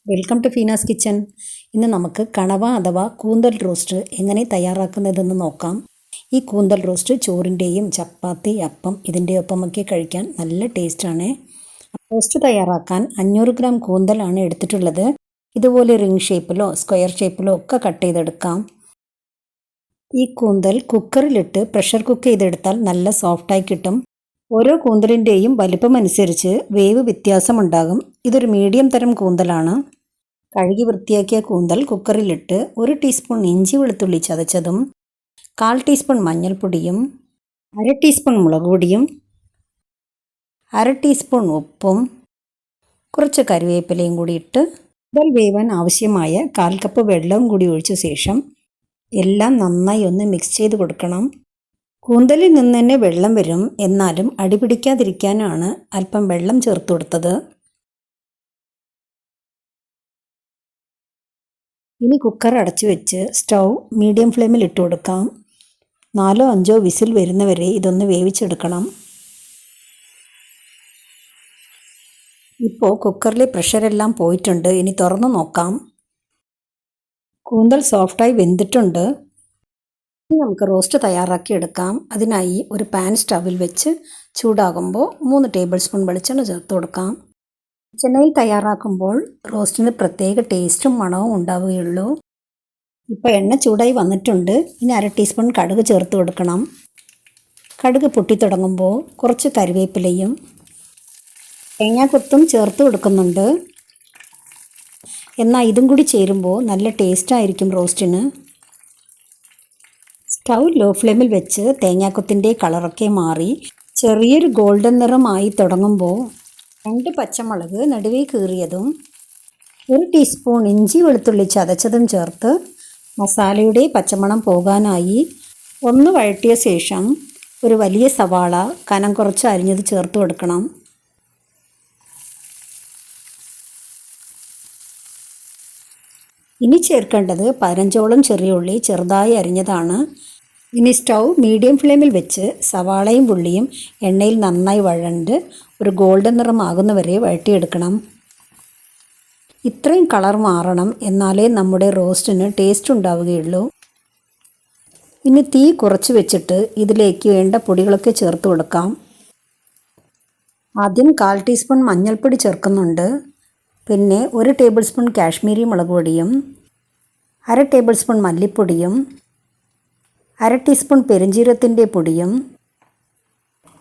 Welcome to ഫീനാസ് kitchen. ഇന്ന് നമുക്ക് കണവ അഥവാ കൂന്തൽ റോസ്റ്റ് എങ്ങനെ തയ്യാറാക്കുന്നതെന്ന് നോക്കാം. ഈ കൂന്തൽ റോസ്റ്റ് ചോറിൻ്റെയും ചപ്പാത്തി, അപ്പം ഇതിൻ്റെ ഒപ്പമൊക്കെ കഴിക്കാൻ നല്ല ടേസ്റ്റാണ്. റോസ്റ്റ് തയ്യാറാക്കാൻ 500 ഗ്രാം കൂന്തലാണ് എടുത്തിട്ടുള്ളത്. ഇതുപോലെ റിംഗ് ഷേപ്പിലോ സ്ക്വയർ ഷേപ്പിലോ ഒക്കെ കട്ട് ചെയ്തെടുക്കാം. ഈ കൂന്തൽ കുക്കറിലിട്ട് പ്രഷർ കുക്ക് ചെയ്തെടുത്താൽ നല്ല സോഫ്റ്റായി കിട്ടും. ഓരോ കൂന്തലിൻ്റെയും വലിപ്പമനുസരിച്ച് വേവ് വ്യത്യാസമുണ്ടാകും. ഇതൊരു മീഡിയം തരം കൂന്തലാണ്. കഴുകി വൃത്തിയാക്കിയ കൂന്തൽ കുക്കറിലിട്ട് 1 ടീസ്പൂൺ ഇഞ്ചി വെളുത്തുള്ളി ചതച്ചതും 1/4 ടീസ്പൂൺ മഞ്ഞൾപ്പൊടിയും 1/2 ടീസ്പൂൺ മുളക് പൊടിയും 1/2 ടീസ്പൂൺ ഉപ്പും കുറച്ച് കറിവേപ്പിലയും കൂടി ഇട്ട് കൂന്തൽ വേവാൻ ആവശ്യമായ 1/4 കപ്പ് വെള്ളവും കൂടി ഒഴിച്ച ശേഷം എല്ലാം നന്നായി ഒന്ന് മിക്സ് ചെയ്ത് കൊടുക്കണം. കൂന്തലിൽ നിന്ന് തന്നെ വെള്ളം വരും, എന്നാലും അടിപിടിക്കാതിരിക്കാനാണ് അല്പം വെള്ളം ചേർത്ത് കൊടുത്തത്. ഇനി കുക്കർ അടച്ചു വെച്ച് സ്റ്റൗ മീഡിയം ഫ്ലെയിമിൽ ഇട്ട് കൊടുക്കാം. 4-5 വിസിൽ വരുന്നവരെ ഇതൊന്ന് വേവിച്ചെടുക്കണം. ഇപ്പോൾ കുക്കറിലെ പ്രഷറെല്ലാം പോയിട്ടുണ്ട്. ഇനി തുറന്നു നോക്കാം. കൂന്തൽ സോഫ്റ്റായി വെന്തിട്ടുണ്ട്. ഇനി നമുക്ക് റോസ്റ്റ് തയ്യാറാക്കി എടുക്കാം. അതിനായി ഒരു പാൻ സ്റ്റവിൽ വെച്ച് ചൂടാകുമ്പോൾ 3 ടേബിൾ സ്പൂൺ വെളിച്ചെണ്ണ ചേർത്ത് കൊടുക്കാം. വെളിച്ചെണ്ണയിൽ തയ്യാറാക്കുമ്പോൾ റോസ്റ്റിന് പ്രത്യേക ടേസ്റ്റും മണവും ഉണ്ടാവുകയുള്ളൂ. ഇപ്പോൾ എണ്ണ ചൂടായി വന്നിട്ടുണ്ട്. ഇനി 1/2 ടീസ്പൂൺ കടുക് ചേർത്ത് കൊടുക്കണം. കടുക് പൊട്ടിത്തുടങ്ങുമ്പോൾ കുറച്ച് കറിവേപ്പിലയും തേങ്ങാക്കൊത്തും ചേർത്ത് കൊടുക്കുന്നുണ്ട്. എന്നാൽ ഇതും കൂടി ചേരുമ്പോൾ നല്ല ടേസ്റ്റായിരിക്കും റോസ്റ്റിന്. സ്റ്റൗ ലോ ഫ്ലെയിമിൽ വെച്ച് തേങ്ങാക്കൊത്തിൻ്റെ കളറൊക്കെ മാറി ചെറിയൊരു ഗോൾഡൻ നിറമായി തുടങ്ങുമ്പോൾ 2 പച്ചമുളക് നടുവേ കീറിയതും 1 ടീസ്പൂൺ ഇഞ്ചി വെളുത്തുള്ളി ചതച്ചതും ചേർത്ത് മസാലയുടെ പച്ചമണം പോകാനായി ഒന്ന് വഴറ്റിയ ശേഷം ഒരു വലിയ സവാള കനം കുറച്ച് അരിഞ്ഞത് ചേർത്ത് കൊടുക്കണം. ഇനി ചേർക്കേണ്ടത് 15ഓളം ചെറിയ ഉള്ളി ചെറുതായി അരിഞ്ഞതാണ്. ഇനി സ്റ്റൗ മീഡിയം ഫ്ലെയിമിൽ വെച്ച് സവാളയും ഉള്ളിയും എണ്ണയിൽ നന്നായി വഴണ്ട് ഒരു ഗോൾഡൻ നിറമാകുന്നവരെ വഴറ്റിയെടുക്കണം. ഇത്രയും കളർ മാറണം, എന്നാലേ നമ്മുടെ റോസ്റ്റിന് ടേസ്റ്റ് ഉണ്ടാവുകയുള്ളൂ. ഇനി തീ കുറച്ച് വെച്ചിട്ട് ഇതിലേക്ക് വേണ്ട പൊടികളൊക്കെ ചേർത്ത് കൊടുക്കാം. ആദ്യം 1/4 ടീസ്പൂൺ മഞ്ഞൾപ്പൊടി ചേർക്കുന്നുണ്ട്. പിന്നെ 1 ടേബിൾ സ്പൂൺ കാശ്മീരി മുളക് പൊടിയും 1/2 ടേബിൾ സ്പൂൺ മല്ലിപ്പൊടിയും 1/2 ടീസ്പൂൺ പെരുംജീരകത്തിൻ്റെ പൊടിയും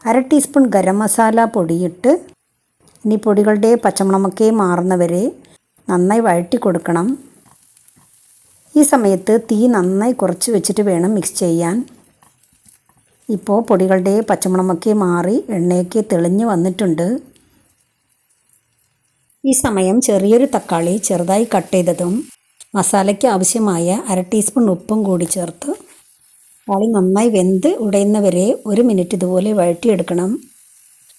1/2 ടീസ്പൂൺ ഗരം മസാല പൊടിയിട്ട് ഇനി പൊടികളുടെ പച്ചമണമൊക്കെ മാറുന്നവരെ നന്നായി വഴറ്റി കൊടുക്കണം. ഈ സമയത്ത് തീ നന്നായി കുറച്ച് വെച്ചിട്ട് വേണം മിക്സ് ചെയ്യാൻ. ഇപ്പോൾ പൊടികളുടെ പച്ചമണമൊക്കെ മാറി എണ്ണയൊക്കെ തെളിഞ്ഞ് വന്നിട്ടുണ്ട്. ഈ സമയം ചെറിയൊരു തക്കാളി ചെറുതായി കട്ട് ചെയ്തതും മസാലയ്ക്ക് ആവശ്യമായ 1/2 ടീസ്പൂൺ ഉപ്പും കൂടി ചേർത്ത് തക്കാളി നന്നായി വെന്ത് ഉടയുന്നവരെ 1 മിനിറ്റ് ഇതുപോലെ വഴറ്റിയെടുക്കണം.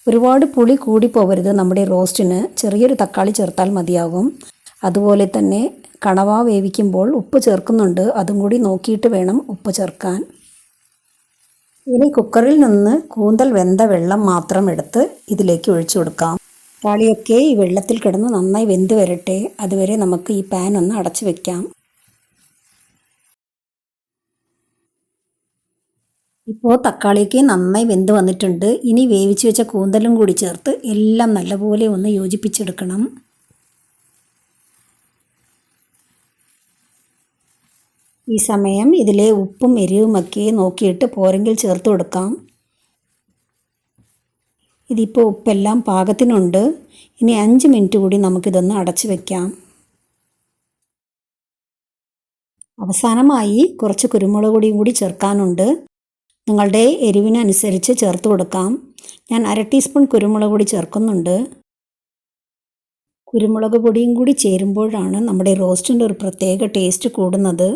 ഒരുപാട് പുളി കൂടി പോകരുത്. നമ്മുടെ റോസ്റ്റിന് ചെറിയൊരു തക്കാളി ചേർത്താൽ മതിയാകും. അതുപോലെ തന്നെ കണവ വേവിക്കുമ്പോൾ ഉപ്പ് ചേർക്കുന്നുണ്ട്. അതും കൂടി നോക്കിയിട്ട് വേണം ഉപ്പ് ചേർക്കാൻ. ഇനി കുക്കറിൽ നിന്ന് കൂന്തൽ വെന്ത വെള്ളം മാത്രം എടുത്ത് ഇതിലേക്ക് ഒഴിച്ചു കൊടുക്കാം. തക്കാളിയൊക്കെ ഈ വെള്ളത്തിൽ കിടന്ന് നന്നായി വെന്ത് വരട്ടെ. അതുവരെ നമുക്ക് ഈ പാൻ ഒന്ന് അടച്ചു വെക്കാം. ഇപ്പോൾ തക്കാളിയൊക്കെ നന്നായി വെന്ത് വന്നിട്ടുണ്ട്. ഇനി വേവിച്ച് വെച്ച കൂന്തലും കൂടി ചേർത്ത് എല്ലാം നല്ലപോലെ ഒന്ന് യോജിപ്പിച്ചെടുക്കണം. ഈ സമയം ഇതിലെ ഉപ്പും എരിവുമൊക്കെ നോക്കിയിട്ട് പോരെങ്കിൽ ചേർത്ത് കൊടുക്കാം. ഇതിപ്പോൾ ഉപ്പെല്ലാം പാകത്തിനുണ്ട്. ഇനി 5 മിനിറ്റ് കൂടി നമുക്കിതൊന്ന് അടച്ചു വയ്ക്കാം. അവസാനമായി കുറച്ച് കുരുമുളക് പൊടിയും കൂടി ചേർക്കാനുണ്ട്. നിങ്ങളുടെ എരിവിനനുസരിച്ച് ചേർത്ത് കൊടുക്കാം. ഞാൻ 1/2 ടീസ്പൂൺ കുരുമുളക് പൊടി ചേർക്കുന്നുണ്ട്. കുരുമുളക് പൊടിയും കൂടി ചേരുമ്പോഴാണ് നമ്മുടെ റോസ്റ്റിൻ്റെ ഒരു പ്രത്യേക ടേസ്റ്റ് കൂടുന്നത്.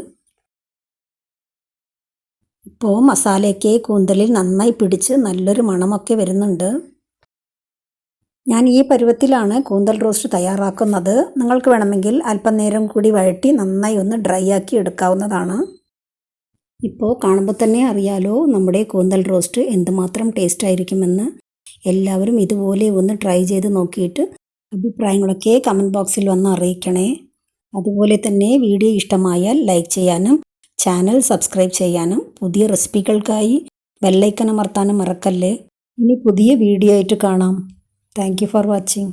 ഇപ്പോൾ മസാലയൊക്കെ കൂന്തലിൽ നന്നായി പിടിച്ച് നല്ലൊരു മണമൊക്കെ വരുന്നുണ്ട്. ഞാൻ ഈ പരുവത്തിലാണ് കൂന്തൽ റോസ്റ്റ് തയ്യാറാക്കുന്നത്. നിങ്ങൾക്ക് വേണമെങ്കിൽ അല്പം നേരം കൂടി വഴറ്റി നന്നായി ഒന്ന് ഡ്രൈ ആക്കി എടുക്കാവുന്നതാണ്. ഇപ്പോൾ കാണുമ്പോൾ തന്നെ അറിയാലോ നമ്മുടെ കൂന്തൽ റോസ്റ്റ് എന്തുമാത്രം ടേസ്റ്റ് ആയിരിക്കുമെന്ന്. എല്ലാവരും ഇതുപോലെ ഒന്ന് ട്രൈ ചെയ്ത് നോക്കിയിട്ട് അഭിപ്രായങ്ങളൊക്കെ കമൻറ്റ് ബോക്സിൽ വന്ന് അറിയിക്കണേ. അതുപോലെ തന്നെ വീഡിയോ ഇഷ്ടമായാൽ ലൈക്ക് ചെയ്യാനും ചാനൽ സബ്സ്ക്രൈബ് ചെയ്യാനും പുതിയ റെസിപ്പികൾക്കായി ബെല്ലൈക്കൺ അമർത്താനും മറക്കല്ലേ. ഇനി പുതിയ വീഡിയോ ആയിട്ട് കാണാം. Thank you for watching.